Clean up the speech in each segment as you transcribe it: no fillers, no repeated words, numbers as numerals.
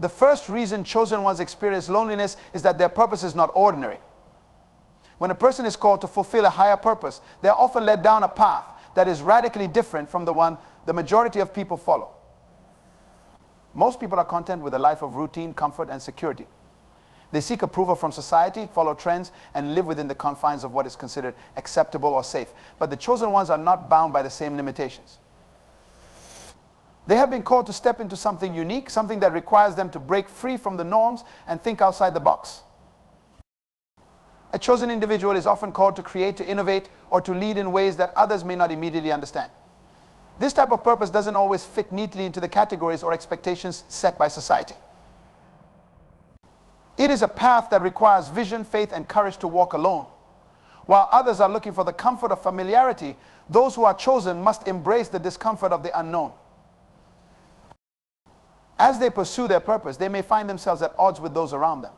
The first reason chosen ones experience loneliness is that their purpose is not ordinary. When a person is called to fulfill a higher purpose, they are often led down a path that is radically different from the one the majority of people follow. Most people are content with a life of routine, comfort, and security. They seek approval from society, follow trends, and live within the confines of what is considered acceptable or safe. But the chosen ones are not bound by the same limitations. They have been called to step into something unique, something that requires them to break free from the norms and think outside the box. A chosen individual is often called to create, to innovate, or to lead in ways that others may not immediately understand. This type of purpose doesn't always fit neatly into the categories or expectations set by society. It is a path that requires vision, faith, and courage to walk alone. While others are looking for the comfort of familiarity, those who are chosen must embrace the discomfort of the unknown. As they pursue their purpose, they may find themselves at odds with those around them.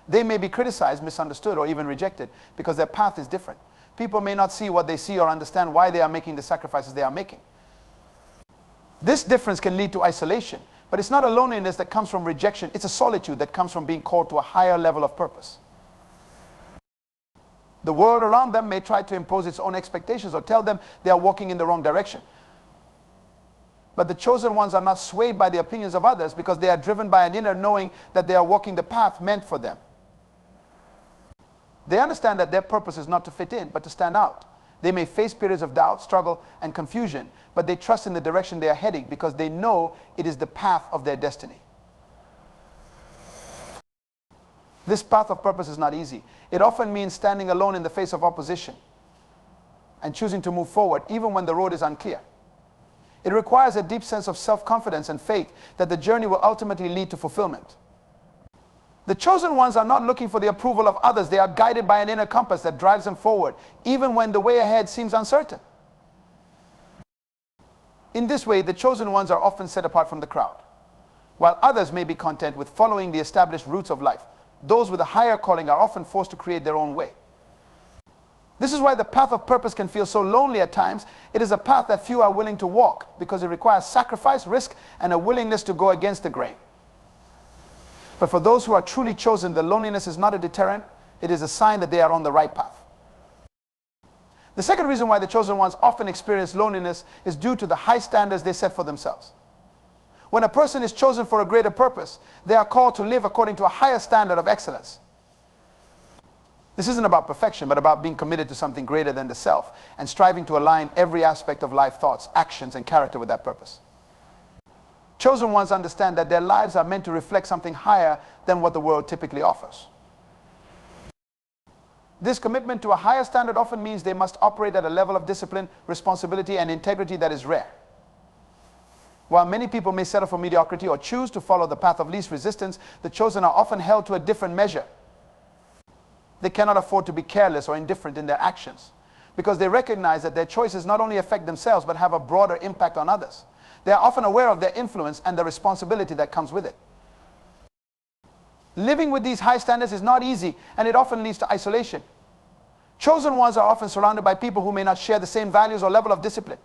They may be criticized, misunderstood, or even rejected because their path is different. People may not see what they see or understand why they are making the sacrifices they are making. This difference can lead to isolation, but it's not a loneliness that comes from rejection. It's a solitude that comes from being called to a higher level of purpose. The world around them may try to impose its own expectations or tell them they are walking in the wrong direction. But the chosen ones are not swayed by the opinions of others because they are driven by an inner knowing that they are walking the path meant for them. They understand that their purpose is not to fit in, but to stand out. They may face periods of doubt, struggle, and confusion, but they trust in the direction they are heading because they know it is the path of their destiny. This path of purpose is not easy. It often means standing alone in the face of opposition and choosing to move forward even when the road is unclear. It requires a deep sense of self-confidence and faith that the journey will ultimately lead to fulfillment. The chosen ones are not looking for the approval of others. They are guided by an inner compass that drives them forward, even when the way ahead seems uncertain. In this way, the chosen ones are often set apart from the crowd. While others may be content with following the established routes of life, those with a higher calling are often forced to create their own way. This is why the path of purpose can feel so lonely at times. It is a path that few are willing to walk because it requires sacrifice, risk, and a willingness to go against the grain. But for those who are truly chosen, the loneliness is not a deterrent. It is a sign that they are on the right path. The second reason why the chosen ones often experience loneliness is due to the high standards they set for themselves. When a person is chosen for a greater purpose, they are called to live according to a higher standard of excellence. This isn't about perfection, but about being committed to something greater than the self and striving to align every aspect of life, thoughts, actions, and character with that purpose. Chosen ones understand that their lives are meant to reflect something higher than what the world typically offers. This commitment to a higher standard often means they must operate at a level of discipline, responsibility, and integrity that is rare. While many people may settle for mediocrity or choose to follow the path of least resistance, the chosen are often held to a different measure. They cannot afford to be careless or indifferent in their actions because they recognize that their choices not only affect themselves but have a broader impact on others. They are often aware of their influence and the responsibility that comes with it. Living with these high standards is not easy, and it often leads to isolation. Chosen ones are often surrounded by people who may not share the same values or level of discipline.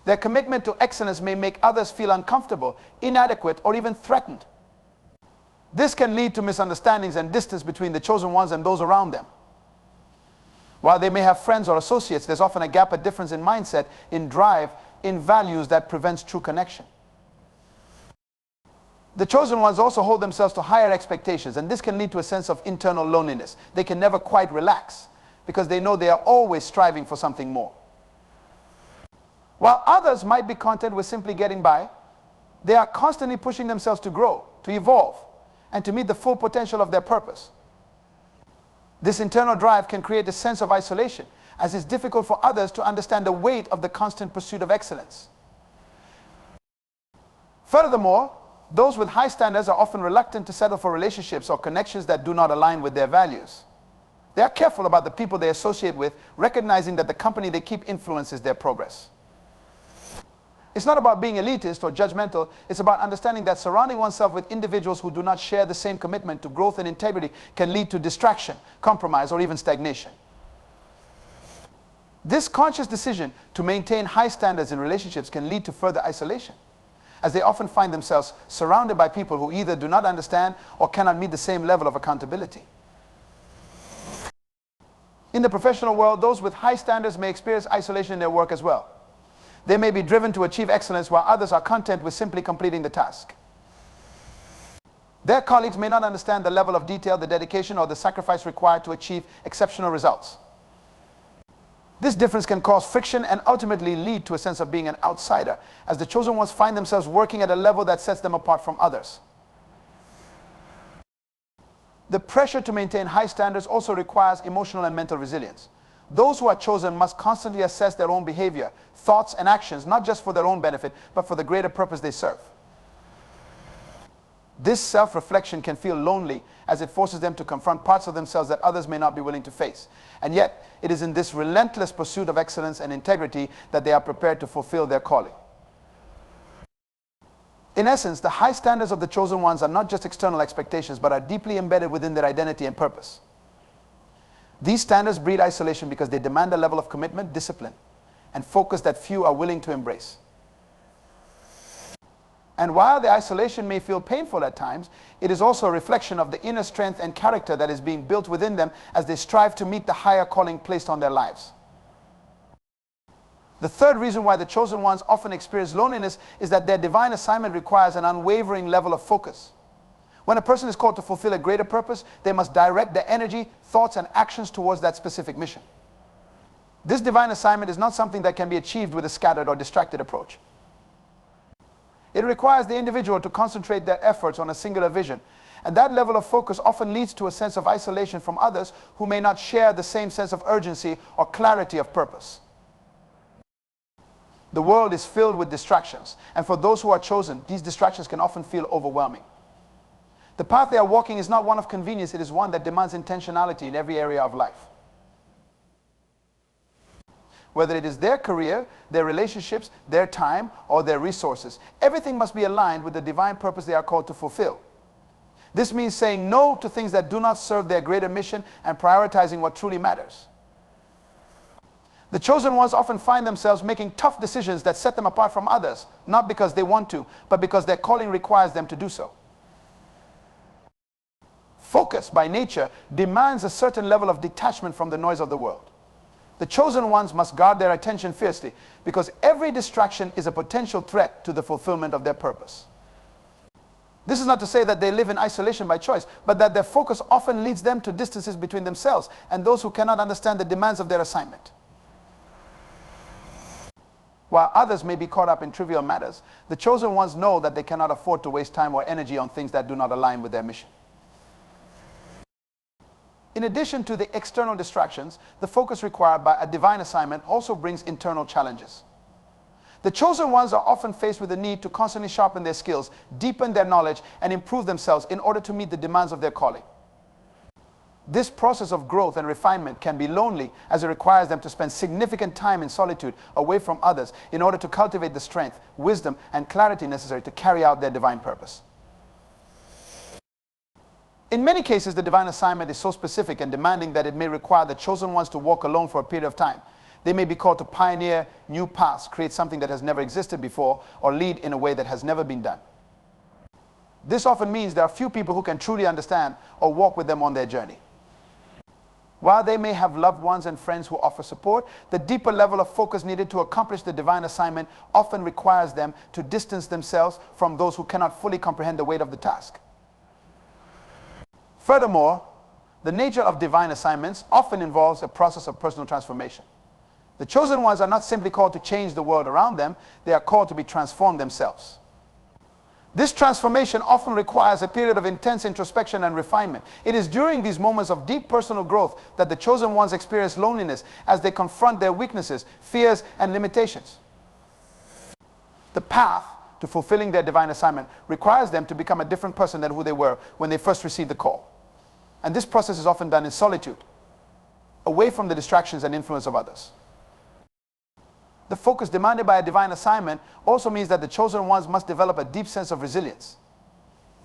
Their commitment to excellence may make others feel uncomfortable, inadequate, or even threatened. This can lead to misunderstandings and distance between the chosen ones and those around them. While they may have friends or associates, there's often a gap, a difference in mindset, in drive, in values that prevents true connection. The chosen ones also hold themselves to higher expectations, and this can lead to a sense of internal loneliness. They can never quite relax because they know they are always striving for something more. While others might be content with simply getting by, they are constantly pushing themselves to grow, to evolve, and to meet the full potential of their purpose. This internal drive can create a sense of isolation, as it's difficult for others to understand the weight of the constant pursuit of excellence. Furthermore, those with high standards are often reluctant to settle for relationships or connections that do not align with their values. They are careful about the people they associate with, recognizing that the company they keep influences their progress. It's not about being elitist or judgmental. It's about understanding that surrounding oneself with individuals who do not share the same commitment to growth and integrity can lead to distraction, compromise, or even stagnation. This conscious decision to maintain high standards in relationships can lead to further isolation. as they often find themselves surrounded by people who either do not understand or cannot meet the same level of accountability. In the professional world, those with high standards may experience isolation in their work as well. They may be driven to achieve excellence while others are content with simply completing the task. Their colleagues may not understand the level of detail, the dedication, or the sacrifice required to achieve exceptional results. This difference can cause friction and ultimately lead to a sense of being an outsider, as the chosen ones find themselves working at a level that sets them apart from others. The pressure to maintain high standards also requires emotional and mental resilience. Those who are chosen must constantly assess their own behavior, thoughts, and actions, not just for their own benefit, but for the greater purpose they serve. This self-reflection can feel lonely, as it forces them to confront parts of themselves that others may not be willing to face. And yet, it is in this relentless pursuit of excellence and integrity that they are prepared to fulfill their calling. In essence, the high standards of the chosen ones are not just external expectations, but are deeply embedded within their identity and purpose. These standards breed isolation because they demand a level of commitment, discipline, and focus that few are willing to embrace. And while the isolation may feel painful at times, it is also a reflection of the inner strength and character that is being built within them as they strive to meet the higher calling placed on their lives. The third reason why the chosen ones often experience loneliness is that their divine assignment requires an unwavering level of focus. When a person is called to fulfill a greater purpose, they must direct their energy, thoughts, and actions towards that specific mission. This divine assignment is not something that can be achieved with a scattered or distracted approach. It requires the individual to concentrate their efforts on a singular vision, and that level of focus often leads to a sense of isolation from others who may not share the same sense of urgency or clarity of purpose. The world is filled with distractions, and for those who are chosen, these distractions can often feel overwhelming. The path they are walking is not one of convenience, it is one that demands intentionality in every area of life. Whether it is their career, their relationships, their time, or their resources, everything must be aligned with the divine purpose they are called to fulfill. This means saying no to things that do not serve their greater mission and prioritizing what truly matters. The chosen ones often find themselves making tough decisions that set them apart from others, not because they want to, but because their calling requires them to do so. Focus, by nature, demands a certain level of detachment from the noise of the world. The chosen ones must guard their attention fiercely because every distraction is a potential threat to the fulfillment of their purpose. This is not to say that they live in isolation by choice, but that their focus often leads them to distances between themselves and those who cannot understand the demands of their assignment. While others may be caught up in trivial matters, the chosen ones know that they cannot afford to waste time or energy on things that do not align with their mission. In addition to the external distractions, the focus required by a divine assignment also brings internal challenges. The chosen ones are often faced with the need to constantly sharpen their skills, deepen their knowledge, and improve themselves in order to meet the demands of their calling. This process of growth and refinement can be lonely, as it requires them to spend significant time in solitude away from others in order to cultivate the strength, wisdom, and clarity necessary to carry out their divine purpose. In many cases, the divine assignment is so specific and demanding that it may require the chosen ones to walk alone for a period of time. They may be called to pioneer new paths, create something that has never existed before, or lead in a way that has never been done. This often means there are few people who can truly understand or walk with them on their journey. While they may have loved ones and friends who offer support, the deeper level of focus needed to accomplish the divine assignment often requires them to distance themselves from those who cannot fully comprehend the weight of the task. Furthermore, the nature of divine assignments often involves a process of personal transformation. The chosen ones are not simply called to change the world around them, they are called to be transformed themselves. This transformation often requires a period of intense introspection and refinement. It is during these moments of deep personal growth that the chosen ones experience loneliness as they confront their weaknesses, fears, and limitations. The path to fulfilling their divine assignment requires them to become a different person than who they were when they first received the call. And this process is often done in solitude, away from the distractions and influence of others. The focus demanded by a divine assignment also means that the chosen ones must develop a deep sense of resilience.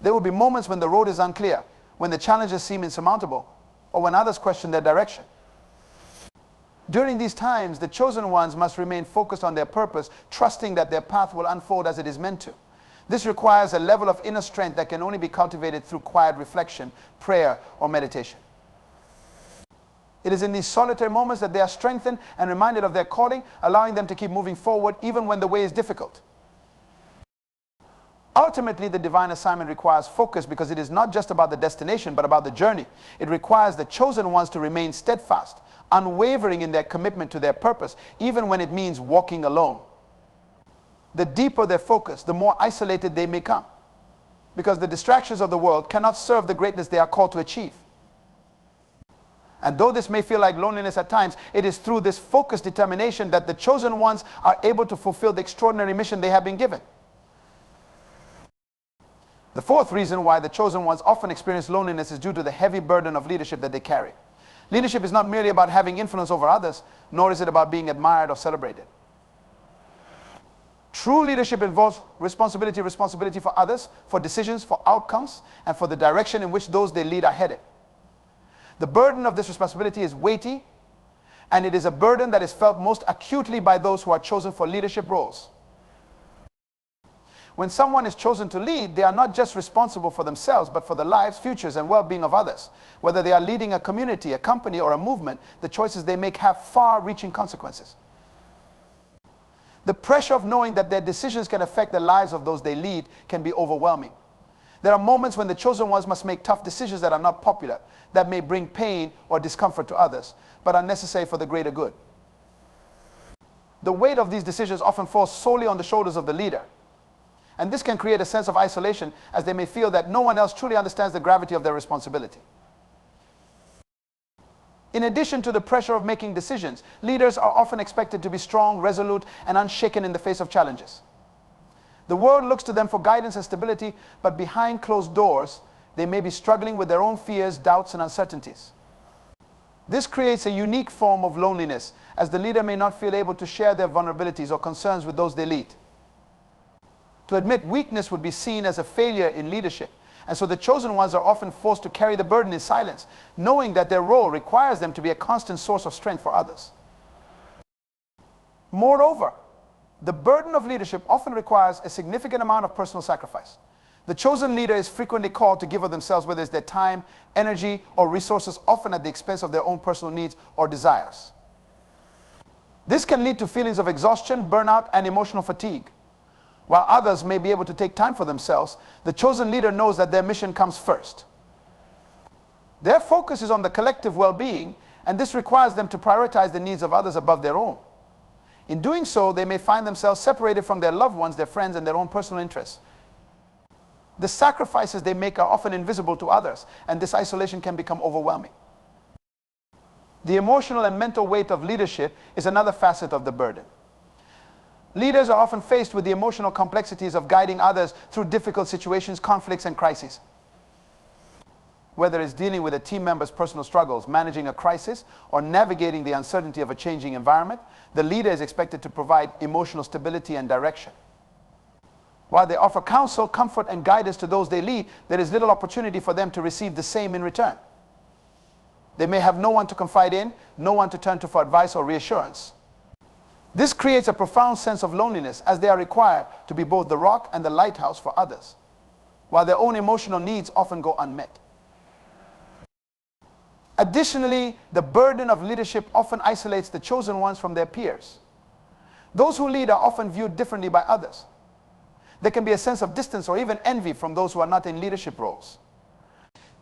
There will be moments when the road is unclear, when the challenges seem insurmountable, or when others question their direction. During these times, the chosen ones must remain focused on their purpose, trusting that their path will unfold as it is meant to. This requires a level of inner strength that can only be cultivated through quiet reflection, prayer, or meditation. It is in these solitary moments that they are strengthened and reminded of their calling, allowing them to keep moving forward even when the way is difficult. Ultimately, the divine assignment requires focus because it is not just about the destination, but about the journey. It requires the chosen ones to remain steadfast, unwavering in their commitment to their purpose, even when it means walking alone. The deeper their focus, the more isolated they may become, because the distractions of the world cannot serve the greatness they are called to achieve. And though this may feel like loneliness at times, it is through this focused determination that the chosen ones are able to fulfill the extraordinary mission they have been given. The fourth reason why the chosen ones often experience loneliness is due to the heavy burden of leadership that they carry. Leadership is not merely about having influence over others, nor is it about being admired or celebrated. True leadership involves responsibility for others, for decisions, for outcomes, and for the direction in which those they lead are headed. The burden of this responsibility is weighty, and it is a burden that is felt most acutely by those who are chosen for leadership roles. When someone is chosen to lead, they are not just responsible for themselves, but for the lives, futures, and well-being of others. Whether they are leading a community, a company, or a movement, the choices they make have far-reaching consequences. The pressure of knowing that their decisions can affect the lives of those they lead can be overwhelming. There are moments when the chosen ones must make tough decisions that are not popular, that may bring pain or discomfort to others, but are necessary for the greater good. The weight of these decisions often falls solely on the shoulders of the leader. And this can create a sense of isolation, as they may feel that no one else truly understands the gravity of their responsibility. In addition to the pressure of making decisions, leaders are often expected to be strong, resolute, and unshaken in the face of challenges. The world looks to them for guidance and stability, but behind closed doors, they may be struggling with their own fears, doubts, and uncertainties. This creates a unique form of loneliness, as the leader may not feel able to share their vulnerabilities or concerns with those they lead. To admit weakness would be seen as a failure in leadership, and so the chosen ones are often forced to carry the burden in silence, knowing that their role requires them to be a constant source of strength for others. Moreover, the burden of leadership often requires a significant amount of personal sacrifice. The chosen leader is frequently called to give of themselves, whether it's their time, energy, or resources, often at the expense of their own personal needs or desires. This can lead to feelings of exhaustion, burnout, and emotional fatigue. While others may be able to take time for themselves, the chosen leader knows that their mission comes first. Their focus is on the collective well-being, and this requires them to prioritize the needs of others above their own. In doing so, they may find themselves separated from their loved ones, their friends, and their own personal interests. The sacrifices they make are often invisible to others, and this isolation can become overwhelming. The emotional and mental weight of leadership is another facet of the burden. Leaders are often faced with the emotional complexities of guiding others through difficult situations, conflicts, and crises. Whether it's dealing with a team member's personal struggles, managing a crisis, or navigating the uncertainty of a changing environment, the leader is expected to provide emotional stability and direction. While they offer counsel, comfort, and guidance to those they lead, there is little opportunity for them to receive the same in return. They may have no one to confide in, no one to turn to for advice or reassurance. This creates a profound sense of loneliness, as they are required to be both the rock and the lighthouse for others, while their own emotional needs often go unmet. Additionally, the burden of leadership often isolates the chosen ones from their peers. Those who lead are often viewed differently by others. There can be a sense of distance or even envy from those who are not in leadership roles.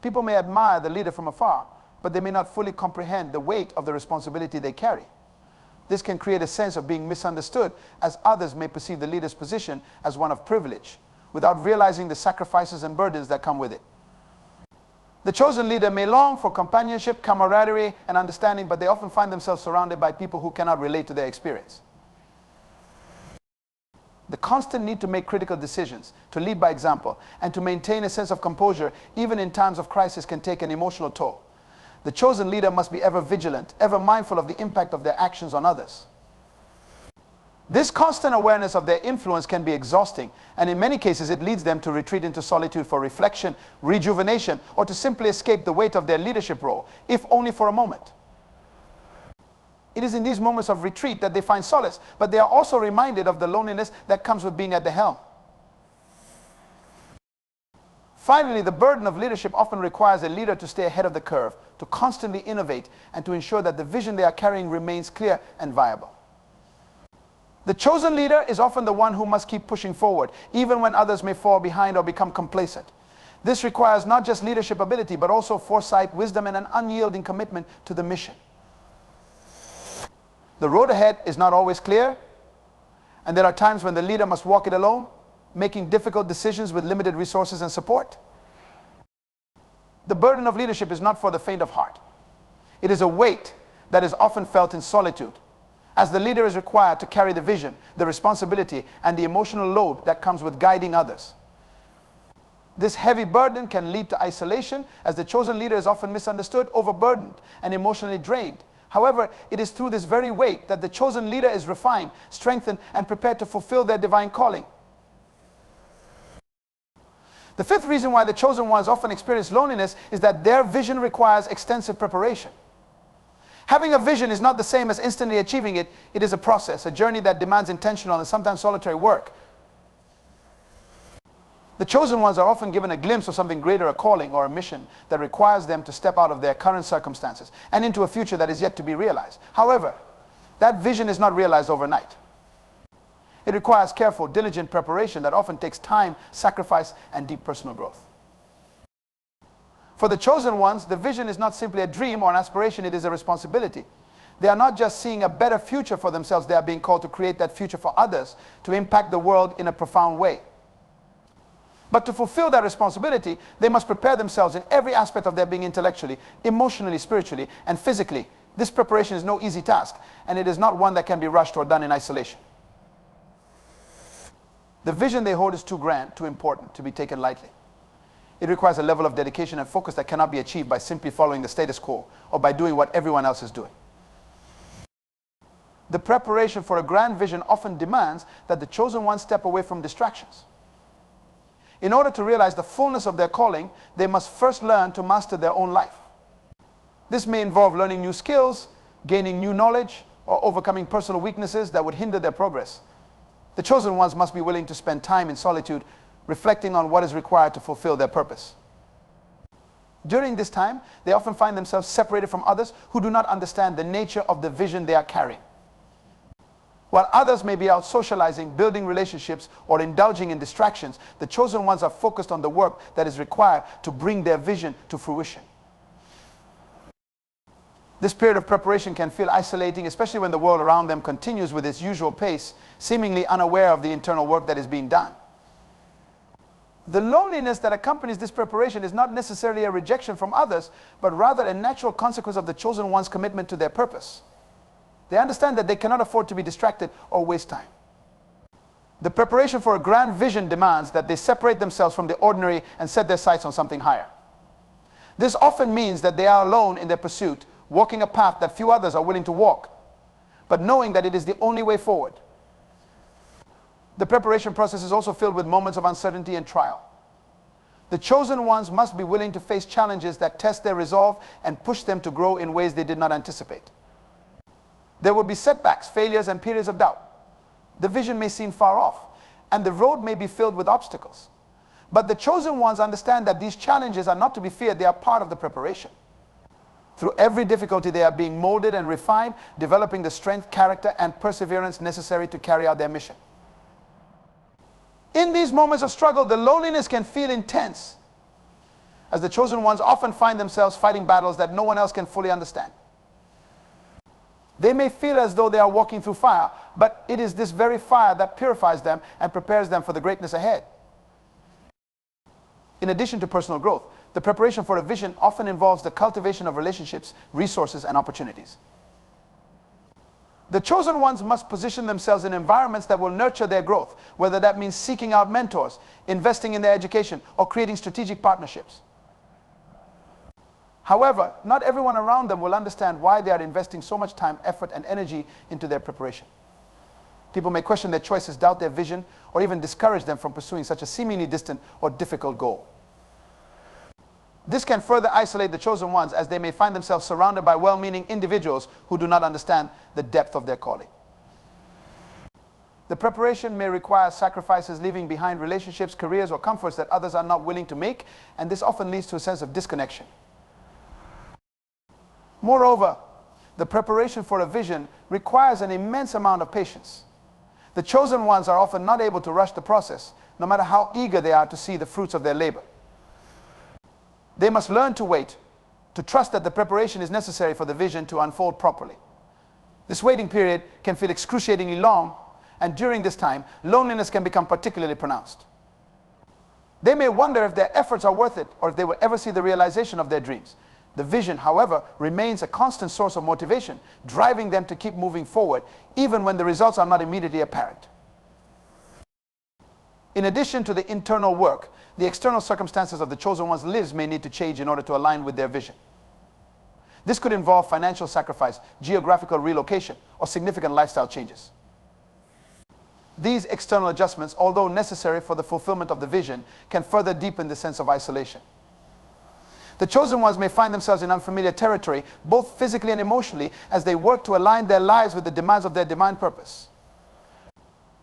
People may admire the leader from afar, but they may not fully comprehend the weight of the responsibility they carry. This can create a sense of being misunderstood, as others may perceive the leader's position as one of privilege, without realizing the sacrifices and burdens that come with it. The chosen leader may long for companionship, camaraderie, and understanding, but they often find themselves surrounded by people who cannot relate to their experience. The constant need to make critical decisions, to lead by example, and to maintain a sense of composure, even in times of crisis, can take an emotional toll. The chosen leader must be ever vigilant, ever mindful of the impact of their actions on others. This constant awareness of their influence can be exhausting, and in many cases it leads them to retreat into solitude for reflection, rejuvenation, or to simply escape the weight of their leadership role, if only for a moment. It is in these moments of retreat that they find solace, but they are also reminded of the loneliness that comes with being at the helm. Finally, the burden of leadership often requires a leader to stay ahead of the curve, to constantly innovate, and to ensure that the vision they are carrying remains clear and viable. The chosen leader is often the one who must keep pushing forward, even when others may fall behind or become complacent. This requires not just leadership ability, but also foresight, wisdom, and an unyielding commitment to the mission. The road ahead is not always clear, and there are times when the leader must walk it alone, making difficult decisions with limited resources and support. The burden of leadership is not for the faint of heart. It is a weight that is often felt in solitude, as the leader is required to carry the vision, the responsibility, and the emotional load that comes with guiding others. This heavy burden can lead to isolation, as the chosen leader is often misunderstood, overburdened, and emotionally drained. However, it is through this very weight that the chosen leader is refined, strengthened, and prepared to fulfill their divine calling. The fifth reason why the chosen ones often experience loneliness is that their vision requires extensive preparation. Having a vision is not the same as instantly achieving it. It is a process, a journey that demands intentional and sometimes solitary work. The chosen ones are often given a glimpse of something greater, a calling or a mission that requires them to step out of their current circumstances and into a future that is yet to be realized. However, that vision is not realized overnight. It requires careful, diligent preparation that often takes time, sacrifice, and deep personal growth. For the chosen ones, the vision is not simply a dream or an aspiration, it is a responsibility. They are not just seeing a better future for themselves, they are being called to create that future for others, to impact the world in a profound way. But to fulfill that responsibility, they must prepare themselves in every aspect of their being, intellectually, emotionally, spiritually, and physically. This preparation is no easy task, and it is not one that can be rushed or done in isolation. The vision they hold is too grand, too important to be taken lightly. It requires a level of dedication and focus that cannot be achieved by simply following the status quo or by doing what everyone else is doing. The preparation for a grand vision often demands that the chosen ones step away from distractions. In order to realize the fullness of their calling, they must first learn to master their own life. This may involve learning new skills, gaining new knowledge, or overcoming personal weaknesses that would hinder their progress. The chosen ones must be willing to spend time in solitude, reflecting on what is required to fulfill their purpose. During this time, they often find themselves separated from others who do not understand the nature of the vision they are carrying. While others may be out socializing, building relationships, or indulging in distractions, the chosen ones are focused on the work that is required to bring their vision to fruition. This period of preparation can feel isolating, especially when the world around them continues with its usual pace, seemingly unaware of the internal work that is being done. The loneliness that accompanies this preparation is not necessarily a rejection from others, but rather a natural consequence of the chosen one's commitment to their purpose. They understand that they cannot afford to be distracted or waste time. The preparation for a grand vision demands that they separate themselves from the ordinary and set their sights on something higher. This often means that they are alone in their pursuit, walking a path that few others are willing to walk, but knowing that it is the only way forward. The preparation process is also filled with moments of uncertainty and trial. The chosen ones must be willing to face challenges that test their resolve and push them to grow in ways they did not anticipate. There will be setbacks, failures, and periods of doubt. The vision may seem far off, and the road may be filled with obstacles. But the chosen ones understand that these challenges are not to be feared, they are part of the preparation. Through every difficulty, they are being molded and refined, developing the strength, character, and perseverance necessary to carry out their mission. In these moments of struggle, the loneliness can feel intense, as the chosen ones often find themselves fighting battles that no one else can fully understand. They may feel as though they are walking through fire, but it is this very fire that purifies them and prepares them for the greatness ahead. In addition to personal growth, the preparation for a vision often involves the cultivation of relationships, resources, and opportunities. The chosen ones must position themselves in environments that will nurture their growth, whether that means seeking out mentors, investing in their education, or creating strategic partnerships. However, not everyone around them will understand why they are investing so much time, effort, and energy into their preparation. People may question their choices, doubt their vision, or even discourage them from pursuing such a seemingly distant or difficult goal. This can further isolate the chosen ones, as they may find themselves surrounded by well-meaning individuals who do not understand the depth of their calling. The preparation may require sacrifices, leaving behind relationships, careers, or comforts that others are not willing to make, and this often leads to a sense of disconnection. Moreover, the preparation for a vision requires an immense amount of patience. The chosen ones are often not able to rush the process, no matter how eager they are to see the fruits of their labor. They must learn to wait, to trust that the preparation is necessary for the vision to unfold properly. This waiting period can feel excruciatingly long, and during this time, loneliness can become particularly pronounced. They may wonder if their efforts are worth it, or if they will ever see the realization of their dreams. The vision, however, remains a constant source of motivation, driving them to keep moving forward, even when the results are not immediately apparent. In addition to the internal work, the external circumstances of the chosen one's lives may need to change in order to align with their vision. This could involve financial sacrifice, geographical relocation, or significant lifestyle changes. These external adjustments, although necessary for the fulfillment of the vision, can further deepen the sense of isolation. The chosen ones may find themselves in unfamiliar territory, both physically and emotionally, as they work to align their lives with the demands of their divine purpose.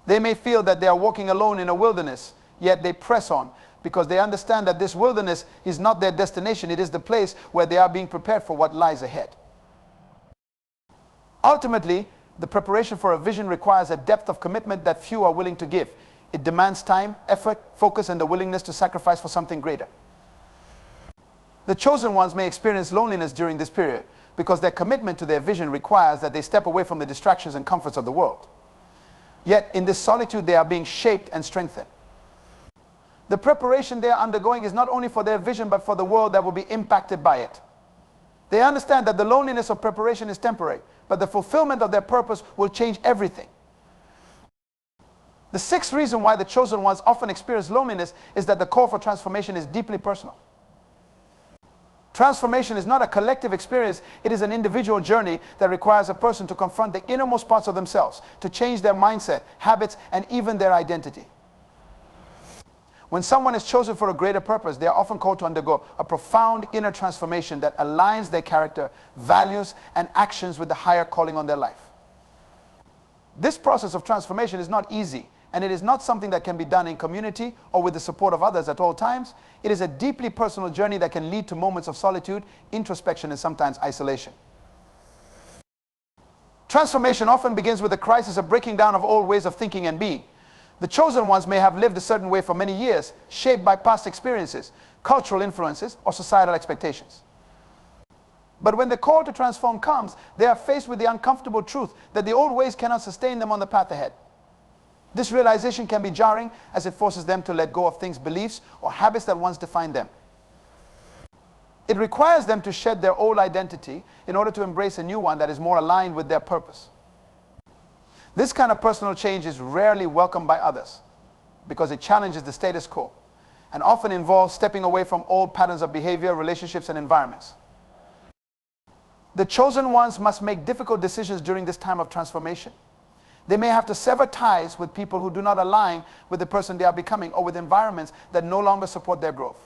They may feel that they are walking alone in a wilderness, yet they press on, because they understand that this wilderness is not their destination, it is the place where they are being prepared for what lies ahead. Ultimately, the preparation for a vision requires a depth of commitment that few are willing to give. It demands time, effort, focus, and the willingness to sacrifice for something greater. The chosen ones may experience loneliness during this period because their commitment to their vision requires that they step away from the distractions and comforts of the world. Yet in this solitude they are being shaped and strengthened. The preparation they are undergoing is not only for their vision but for the world that will be impacted by it. They understand that the loneliness of preparation is temporary, but the fulfillment of their purpose will change everything. The sixth reason why the chosen ones often experience loneliness is that the call for transformation is deeply personal. Transformation is not a collective experience, it is an individual journey that requires a person to confront the innermost parts of themselves, to change their mindset, habits, and even their identity. When someone is chosen for a greater purpose, they are often called to undergo a profound inner transformation that aligns their character, values, and actions with the higher calling on their life. This process of transformation is not easy, and it is not something that can be done in community or with the support of others at all times. It is a deeply personal journey that can lead to moments of solitude, introspection, and sometimes isolation. Transformation often begins with a crisis of breaking down of old ways of thinking and being. The chosen ones may have lived a certain way for many years, shaped by past experiences, cultural influences, or societal expectations. But when the call to transform comes, they are faced with the uncomfortable truth that the old ways cannot sustain them on the path ahead. This realization can be jarring as it forces them to let go of things, beliefs, or habits that once defined them. It requires them to shed their old identity in order to embrace a new one that is more aligned with their purpose. This kind of personal change is rarely welcomed by others because it challenges the status quo and often involves stepping away from old patterns of behavior, relationships, and environments. The chosen ones must make difficult decisions during this time of transformation. They may have to sever ties with people who do not align with the person they are becoming or with environments that no longer support their growth.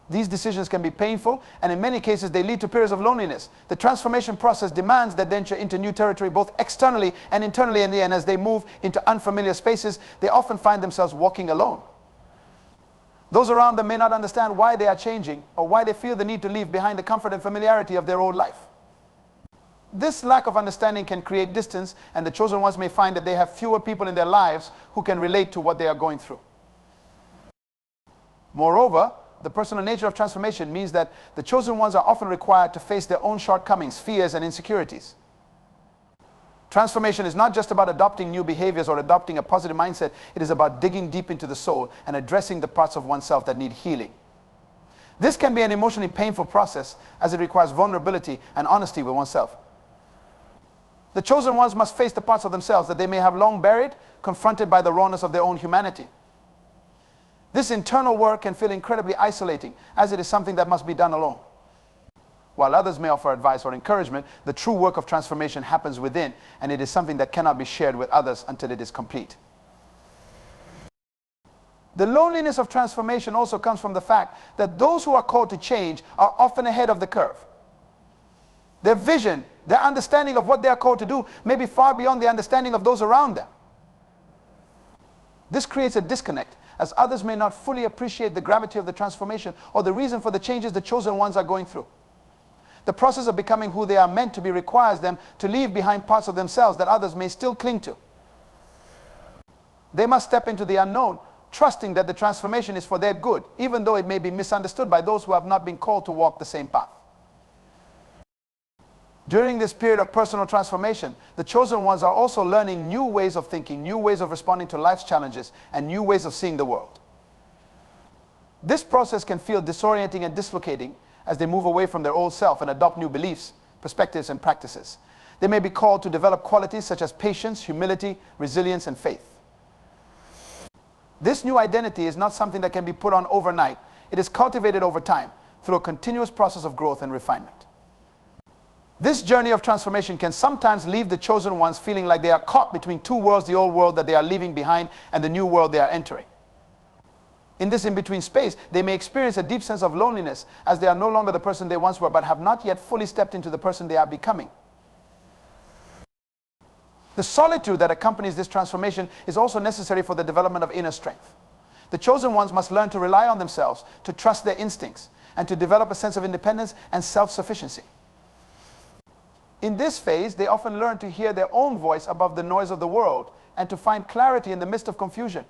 These decisions can be painful, and in many cases they lead to periods of loneliness. The transformation process demands that they venture into new territory both externally and internally, and as they move into unfamiliar spaces, they often find themselves walking alone. Those around them may not understand why they are changing or why they feel the need to leave behind the comfort and familiarity of their old life. This lack of understanding can create distance, and the chosen ones may find that they have fewer people in their lives who can relate to what they are going through. Moreover, the personal nature of transformation means that the chosen ones are often required to face their own shortcomings, fears, and insecurities. Transformation is not just about adopting new behaviors or adopting a positive mindset. It is about digging deep into the soul and addressing the parts of oneself that need healing. This can be an emotionally painful process as it requires vulnerability and honesty with oneself. The chosen ones must face the parts of themselves that they may have long buried, confronted by the rawness of their own humanity. This internal work can feel incredibly isolating, as it is something that must be done alone. While others may offer advice or encouragement, the true work of transformation happens within, and it is something that cannot be shared with others until it is complete. The loneliness of transformation also comes from the fact that those who are called to change are often ahead of the curve. Their vision, their understanding of what they are called to do may be far beyond the understanding of those around them. This creates a disconnect, as others may not fully appreciate the gravity of the transformation or the reason for the changes the chosen ones are going through. The process of becoming who they are meant to be requires them to leave behind parts of themselves that others may still cling to. They must step into the unknown, trusting that the transformation is for their good, even though it may be misunderstood by those who have not been called to walk the same path. During this period of personal transformation, the chosen ones are also learning new ways of thinking, new ways of responding to life's challenges, and new ways of seeing the world. This process can feel disorienting and dislocating as they move away from their old self and adopt new beliefs, perspectives, and practices. They may be called to develop qualities such as patience, humility, resilience, and faith. This new identity is not something that can be put on overnight. It is cultivated over time through a continuous process of growth and refinement. This journey of transformation can sometimes leave the chosen ones feeling like they are caught between two worlds, the old world that they are leaving behind and the new world they are entering. In this in-between space, they may experience a deep sense of loneliness as they are no longer the person they once were, but have not yet fully stepped into the person they are becoming. The solitude that accompanies this transformation is also necessary for the development of inner strength. The chosen ones must learn to rely on themselves, to trust their instincts, and to develop a sense of independence and self-sufficiency. In this phase, they often learn to hear their own voice above the noise of the world and to find clarity in the midst of confusion.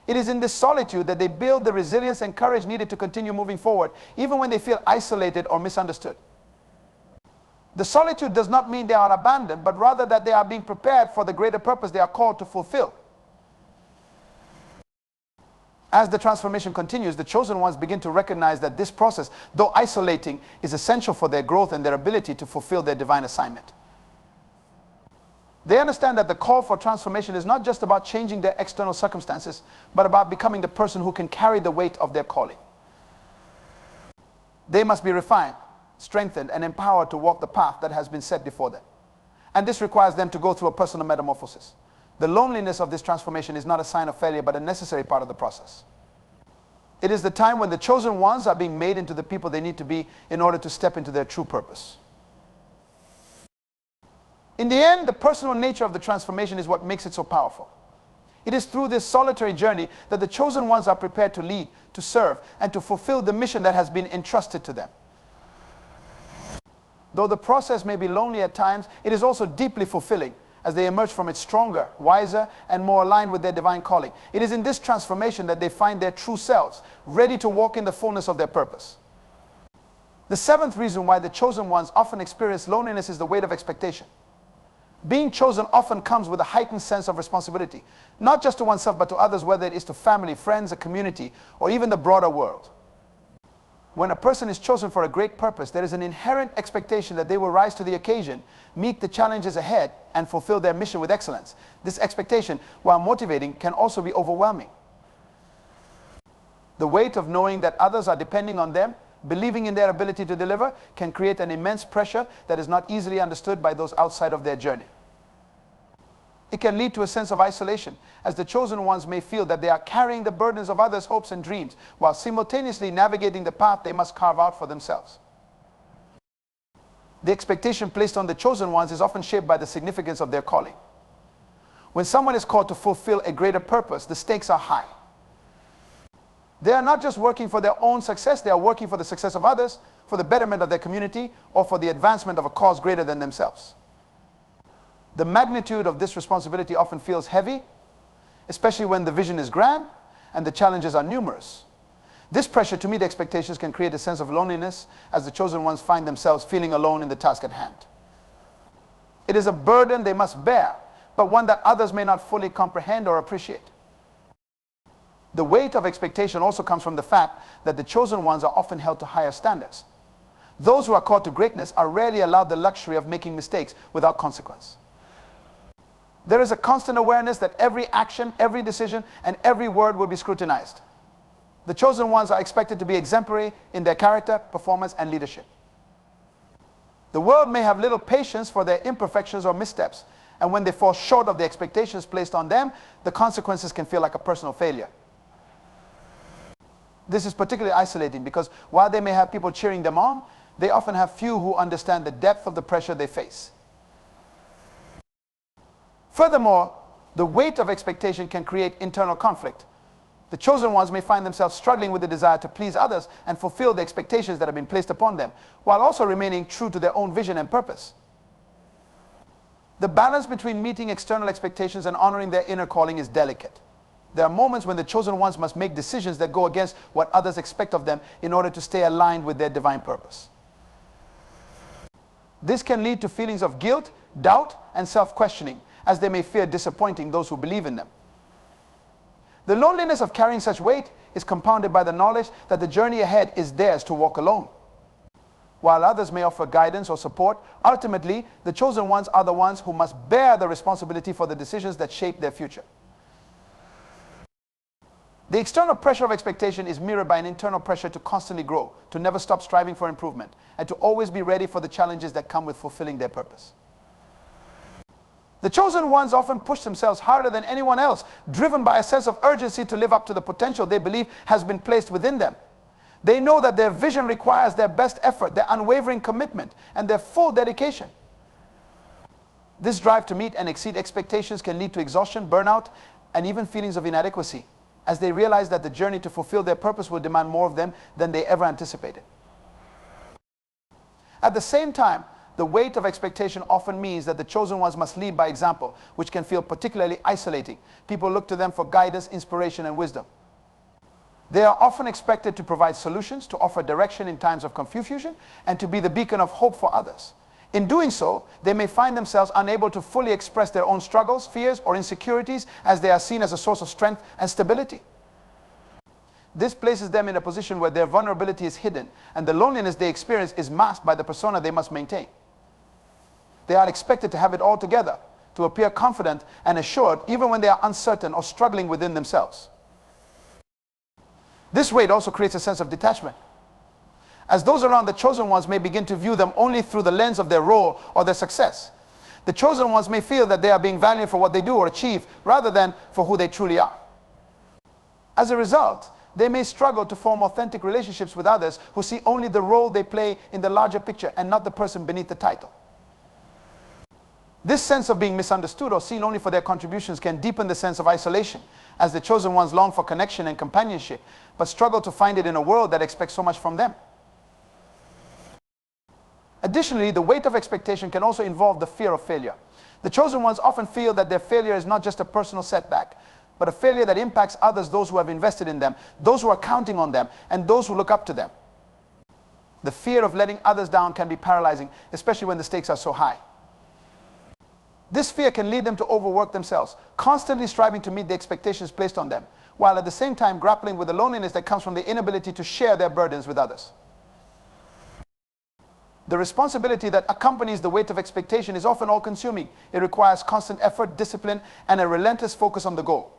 It is in this solitude that they build the resilience and courage needed to continue moving forward, even when they feel isolated or misunderstood. The solitude does not mean they are abandoned, but rather that they are being prepared for the greater purpose they are called to fulfill. As the transformation continues, the chosen ones begin to recognize that this process, though isolating, is essential for their growth and their ability to fulfill their divine assignment. They understand that the call for transformation is not just about changing their external circumstances, but about becoming the person who can carry the weight of their calling. They must be refined, strengthened, and empowered to walk the path that has been set before them. And this requires them to go through a personal metamorphosis. The loneliness of this transformation is not a sign of failure, but a necessary part of the process. It is the time when the chosen ones are being made into the people they need to be in order to step into their true purpose. In the end, the personal nature of the transformation is what makes it so powerful. It is through this solitary journey that the chosen ones are prepared to lead, to serve, and to fulfill the mission that has been entrusted to them. Though the process may be lonely at times, it is also deeply fulfilling as they emerge from it stronger, wiser, and more aligned with their divine calling. It is in this transformation that they find their true selves, ready to walk in the fullness of their purpose. The seventh reason why the chosen ones often experience loneliness is the weight of expectation. Being chosen often comes with a heightened sense of responsibility, not just to oneself but to others, whether it is to family, friends, a community, or even the broader world. When a person is chosen for a great purpose, there is an inherent expectation that they will rise to the occasion, meet the challenges ahead, and fulfill their mission with excellence. This expectation, while motivating, can also be overwhelming. The weight of knowing that others are depending on them, believing in their ability to deliver, can create an immense pressure that is not easily understood by those outside of their journey. It can lead to a sense of isolation, as the chosen ones may feel that they are carrying the burdens of others' hopes and dreams, while simultaneously navigating the path they must carve out for themselves. The expectation placed on the chosen ones is often shaped by the significance of their calling. When someone is called to fulfill a greater purpose, the stakes are high. They are not just working for their own success, they are working for the success of others, for the betterment of their community, or for the advancement of a cause greater than themselves. The magnitude of this responsibility often feels heavy, especially when the vision is grand and the challenges are numerous. This pressure to meet expectations can create a sense of loneliness as the chosen ones find themselves feeling alone in the task at hand. It is a burden they must bear, but one that others may not fully comprehend or appreciate. The weight of expectation also comes from the fact that the chosen ones are often held to higher standards. Those who are called to greatness are rarely allowed the luxury of making mistakes without consequence. There is a constant awareness that every action, every decision, and every word will be scrutinized. The chosen ones are expected to be exemplary in their character, performance, and leadership. The world may have little patience for their imperfections or missteps, and when they fall short of the expectations placed on them, the consequences can feel like a personal failure. This is particularly isolating because while they may have people cheering them on, they often have few who understand the depth of the pressure they face. Furthermore, the weight of expectation can create internal conflict. The chosen ones may find themselves struggling with the desire to please others and fulfill the expectations that have been placed upon them, while also remaining true to their own vision and purpose. The balance between meeting external expectations and honoring their inner calling is delicate. There are moments when the chosen ones must make decisions that go against what others expect of them in order to stay aligned with their divine purpose. This can lead to feelings of guilt, doubt, and self-questioning, as they may fear disappointing those who believe in them. The loneliness of carrying such weight is compounded by the knowledge that the journey ahead is theirs to walk alone. While others may offer guidance or support, ultimately, the chosen ones are the ones who must bear the responsibility for the decisions that shape their future. The external pressure of expectation is mirrored by an internal pressure to constantly grow, to never stop striving for improvement, and to always be ready for the challenges that come with fulfilling their purpose. The chosen ones often push themselves harder than anyone else, driven by a sense of urgency to live up to the potential they believe has been placed within them. They know that their vision requires their best effort, their unwavering commitment, and their full dedication. This drive to meet and exceed expectations can lead to exhaustion, burnout, and even feelings of inadequacy, as they realize that the journey to fulfill their purpose will demand more of them than they ever anticipated. At the same time, the weight of expectation often means that the chosen ones must lead by example, which can feel particularly isolating. People look to them for guidance, inspiration, and wisdom. They are often expected to provide solutions, to offer direction in times of confusion, and to be the beacon of hope for others. In doing so, they may find themselves unable to fully express their own struggles, fears, or insecurities, as they are seen as a source of strength and stability. This places them in a position where their vulnerability is hidden, and the loneliness they experience is masked by the persona they must maintain. They are expected to have it all together, to appear confident and assured even when they are uncertain or struggling within themselves. This weight also creates a sense of detachment, as those around the chosen ones may begin to view them only through the lens of their role or their success. The chosen ones may feel that they are being valued for what they do or achieve, rather than for who they truly are. As a result, they may struggle to form authentic relationships with others who see only the role they play in the larger picture and not the person beneath the title. This sense of being misunderstood or seen only for their contributions can deepen the sense of isolation, as the chosen ones long for connection and companionship, but struggle to find it in a world that expects so much from them. Additionally, the weight of expectation can also involve the fear of failure. The chosen ones often feel that their failure is not just a personal setback, but a failure that impacts others, those who have invested in them, those who are counting on them, and those who look up to them. The fear of letting others down can be paralyzing, especially when the stakes are so high. This fear can lead them to overwork themselves, constantly striving to meet the expectations placed on them, while at the same time grappling with the loneliness that comes from the inability to share their burdens with others. The responsibility that accompanies the weight of expectation is often all-consuming. It requires constant effort, discipline, and a relentless focus on the goal.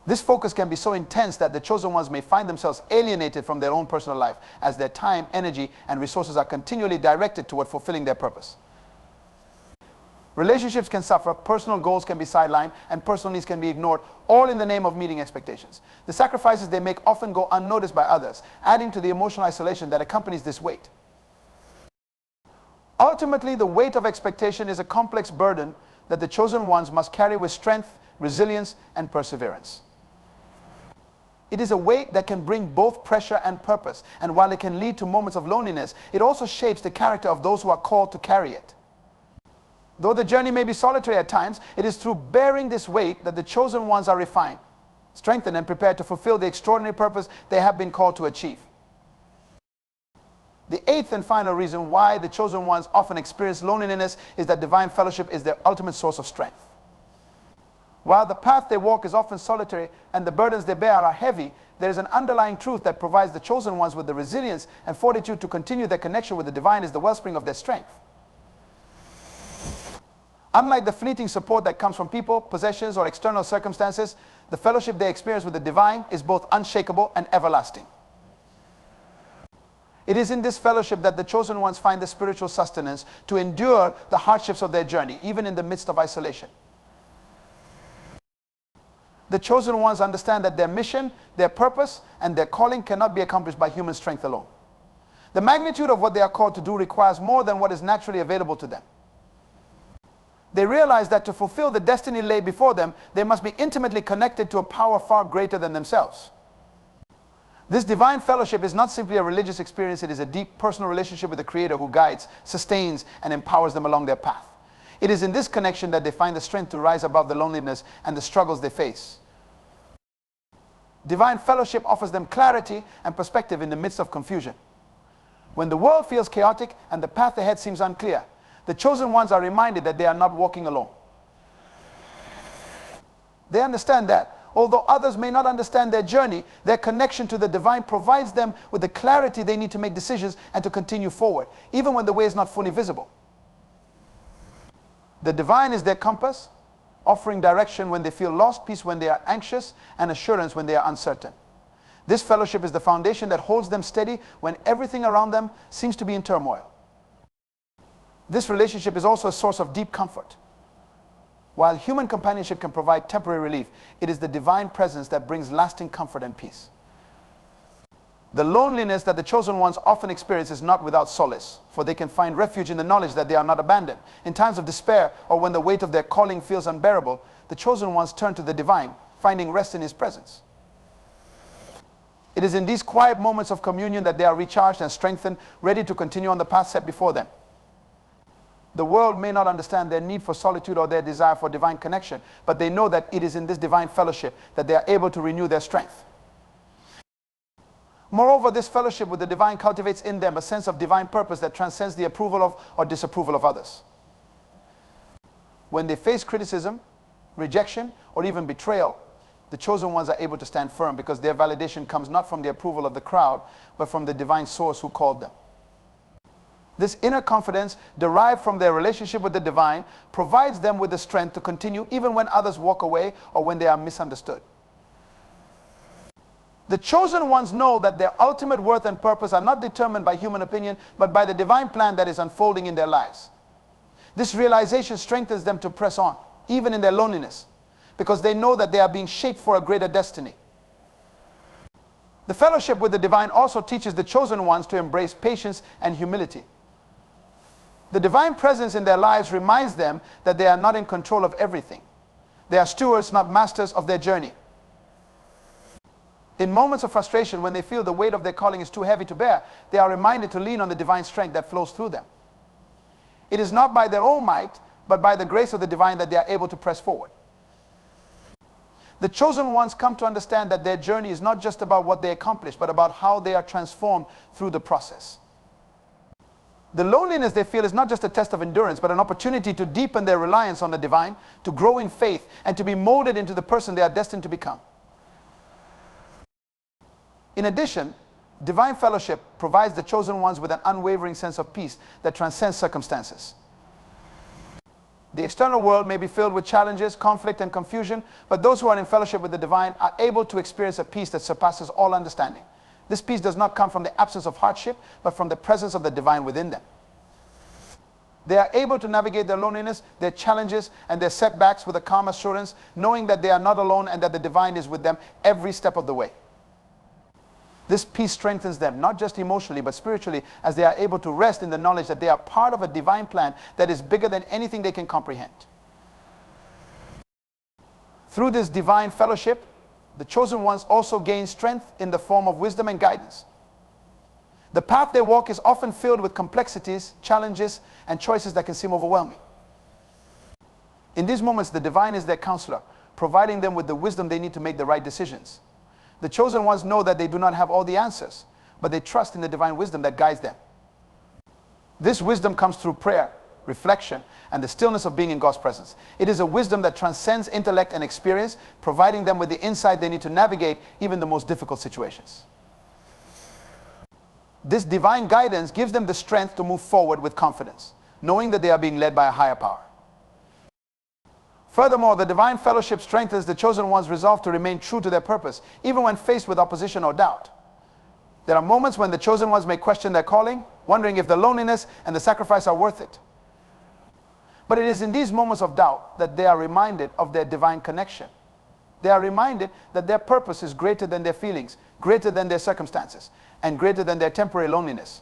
This focus can be so intense that the chosen ones may find themselves alienated from their own personal life, as their time, energy, and resources are continually directed toward fulfilling their purpose. Relationships can suffer, personal goals can be sidelined, and personal needs can be ignored, all in the name of meeting expectations. The sacrifices they make often go unnoticed by others, adding to the emotional isolation that accompanies this weight. Ultimately, the weight of expectation is a complex burden that the chosen ones must carry with strength, resilience, and perseverance. It is a weight that can bring both pressure and purpose, and while it can lead to moments of loneliness, it also shapes the character of those who are called to carry it. Though the journey may be solitary at times, it is through bearing this weight that the chosen ones are refined, strengthened, and prepared to fulfill the extraordinary purpose they have been called to achieve. The eighth and final reason why the chosen ones often experience loneliness is that divine fellowship is their ultimate source of strength. While the path they walk is often solitary and the burdens they bear are heavy, there is an underlying truth that provides the chosen ones with the resilience and fortitude to continue their connection with the divine as the wellspring of their strength. Unlike the fleeting support that comes from people, possessions, or external circumstances, the fellowship they experience with the divine is both unshakable and everlasting. It is in this fellowship that the chosen ones find the spiritual sustenance to endure the hardships of their journey, even in the midst of isolation. The chosen ones understand that their mission, their purpose, and their calling cannot be accomplished by human strength alone. The magnitude of what they are called to do requires more than what is naturally available to them. They realize that to fulfill the destiny laid before them, they must be intimately connected to a power far greater than themselves. This divine fellowship is not simply a religious experience, it is a deep personal relationship with the Creator who guides, sustains, and empowers them along their path. It is in this connection that they find the strength to rise above the loneliness and the struggles they face. Divine fellowship offers them clarity and perspective in the midst of confusion. When the world feels chaotic and the path ahead seems unclear, the chosen ones are reminded that they are not walking alone. They understand that, although others may not understand their journey, their connection to the divine provides them with the clarity they need to make decisions and to continue forward, even when the way is not fully visible. The divine is their compass, offering direction when they feel lost, peace when they are anxious, and assurance when they are uncertain. This fellowship is the foundation that holds them steady when everything around them seems to be in turmoil. This relationship is also a source of deep comfort. While human companionship can provide temporary relief, it is the divine presence that brings lasting comfort and peace. The loneliness that the chosen ones often experience is not without solace, for they can find refuge in the knowledge that they are not abandoned. In times of despair or when the weight of their calling feels unbearable, the chosen ones turn to the divine, finding rest in His presence. It is in these quiet moments of communion that they are recharged and strengthened, ready to continue on the path set before them. The world may not understand their need for solitude or their desire for divine connection, but they know that it is in this divine fellowship that they are able to renew their strength. Moreover, this fellowship with the divine cultivates in them a sense of divine purpose that transcends the approval of or disapproval of others. When they face criticism, rejection, or even betrayal, the chosen ones are able to stand firm because their validation comes not from the approval of the crowd, but from the divine source who called them. This inner confidence, derived from their relationship with the divine, provides them with the strength to continue even when others walk away or when they are misunderstood. The chosen ones know that their ultimate worth and purpose are not determined by human opinion, but by the divine plan that is unfolding in their lives. This realization strengthens them to press on, even in their loneliness, because they know that they are being shaped for a greater destiny. The fellowship with the divine also teaches the chosen ones to embrace patience and humility. The divine presence in their lives reminds them that they are not in control of everything. They are stewards, not masters of their journey. In moments of frustration, when they feel the weight of their calling is too heavy to bear, they are reminded to lean on the divine strength that flows through them. It is not by their own might, but by the grace of the divine that they are able to press forward. The chosen ones come to understand that their journey is not just about what they accomplish, but about how they are transformed through the process. The loneliness they feel is not just a test of endurance, but an opportunity to deepen their reliance on the divine, to grow in faith, and to be molded into the person they are destined to become. In addition, divine fellowship provides the chosen ones with an unwavering sense of peace that transcends circumstances. The external world may be filled with challenges, conflict, and confusion, but those who are in fellowship with the divine are able to experience a peace that surpasses all understanding. This peace does not come from the absence of hardship, but from the presence of the divine within them. They are able to navigate their loneliness, their challenges, and their setbacks with a calm assurance, knowing that they are not alone and that the divine is with them every step of the way. This peace strengthens them, not just emotionally, but spiritually, as they are able to rest in the knowledge that they are part of a divine plan that is bigger than anything they can comprehend. Through this divine fellowship, the chosen ones also gain strength in the form of wisdom and guidance. The path they walk is often filled with complexities, challenges, and choices that can seem overwhelming. In these moments, the divine is their counselor, providing them with the wisdom they need to make the right decisions. The chosen ones know that they do not have all the answers, but they trust in the divine wisdom that guides them. This wisdom comes through prayer, reflection, and the stillness of being in God's presence. It is a wisdom that transcends intellect and experience, providing them with the insight they need to navigate even the most difficult situations. This divine guidance gives them the strength to move forward with confidence, knowing that they are being led by a higher power. Furthermore, the divine fellowship strengthens the chosen one's resolve to remain true to their purpose, even when faced with opposition or doubt. There are moments when the chosen ones may question their calling, wondering if the loneliness and the sacrifice are worth it. But it is in these moments of doubt that they are reminded of their divine connection. They are reminded that their purpose is greater than their feelings, greater than their circumstances, and greater than their temporary loneliness.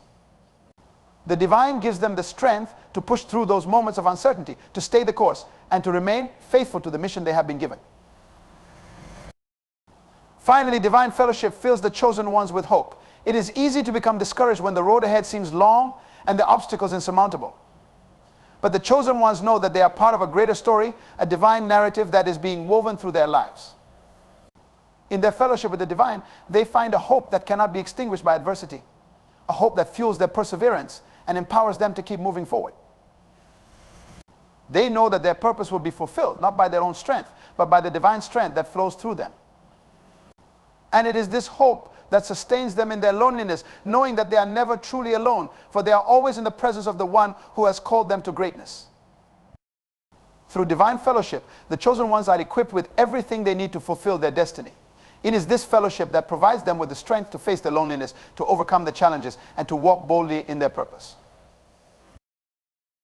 The divine gives them the strength to push through those moments of uncertainty, to stay the course, and to remain faithful to the mission they have been given. Finally, divine fellowship fills the chosen ones with hope. It is easy to become discouraged when the road ahead seems long and the obstacles insurmountable. But the chosen ones know that they are part of a greater story, a divine narrative that is being woven through their lives. In their fellowship with the divine, they find a hope that cannot be extinguished by adversity, a hope that fuels their perseverance and empowers them to keep moving forward. They know that their purpose will be fulfilled, not by their own strength, but by the divine strength that flows through them. And it is this hope that sustains them in their loneliness, knowing that they are never truly alone, for they are always in the presence of the one who has called them to greatness. Through divine fellowship, the chosen ones are equipped with everything they need to fulfill their destiny. It is this fellowship that provides them with the strength to face the loneliness, to overcome the challenges, and to walk boldly in their purpose.